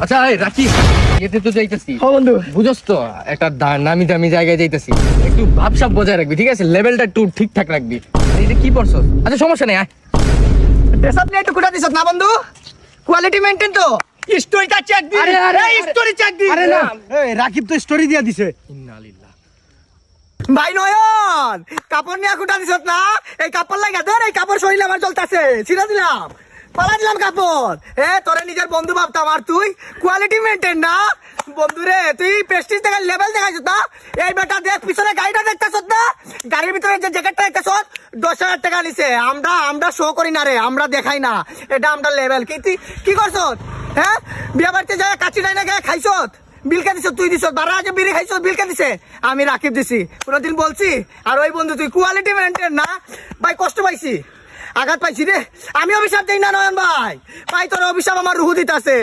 আচ্ছা রাখি, এতে তো যাইতেছি বন্ধু বুঝছ তো, একটা নামি দামি জায়গায় যাইতেছি, একটু ভাবসাব বজায় রাখবি, ঠিক আছে? লেভেলটা একটু ঠিকঠাক রাখবি। এটা কি পড়ছ? আচ্ছা সমস্যা নেই, আয়। ড্রেসআপ নিয়ে একটু কুটা দিছ না বন্ধু, কোয়ালিটি মেইনটেইন তো। স্টোরিটা চেক দি, এই স্টোরি চেক দি। আরে না, এই রাকিব তো স্টোরি দিয়া দিছে। ইন্নালিল্লাহ। ভাই নয়ন, কাপড় নিয়ে কুটা দিছ না, এই কাপড় লাগা ধর, এই কাপড় শরীরে আমার চলতেছে, ছিড়া দিলাম, পালা দিলাম কাপড়। তোরে নিজের বন্ধু ভাবতাম, আর তুই কোয়ালিটি মেইনটেইন না বন্ধু রে, তুই প্রেস্টিজ দেখার লেভেল দেখাইছ না। এই বেটা দেখ, পিছনে গাড়িটা দেখতেছ না, গাড়ির ভিতরে যে জ্যাকেটটা দেখতেছ 10,000 টাকা নিছে। আমরা শো করি না রে, আমরা দেখাই না, এটা আমরা লেভেল। কি তুই কি করছ? বিয়া বাড়িতে যায় কাচি নাই না গায়ে খাইছ, বিলকে দিছ তুই, দিছ বারা আগে বিড়ি খাইছ, বিলকে দিছে আমি রাকিব দিছি, কোনদিন বলছি? আর ওই বন্ধু তুই কোয়ালিটি মেইনটেইন না ভাই, কষ্ট পাইছি, আঘাত পাইছি রে। আমি অভিশাপ দেই না নয়ন ভাই, ভাই তোর অভিশাপ আমার রুহু দিতাছে।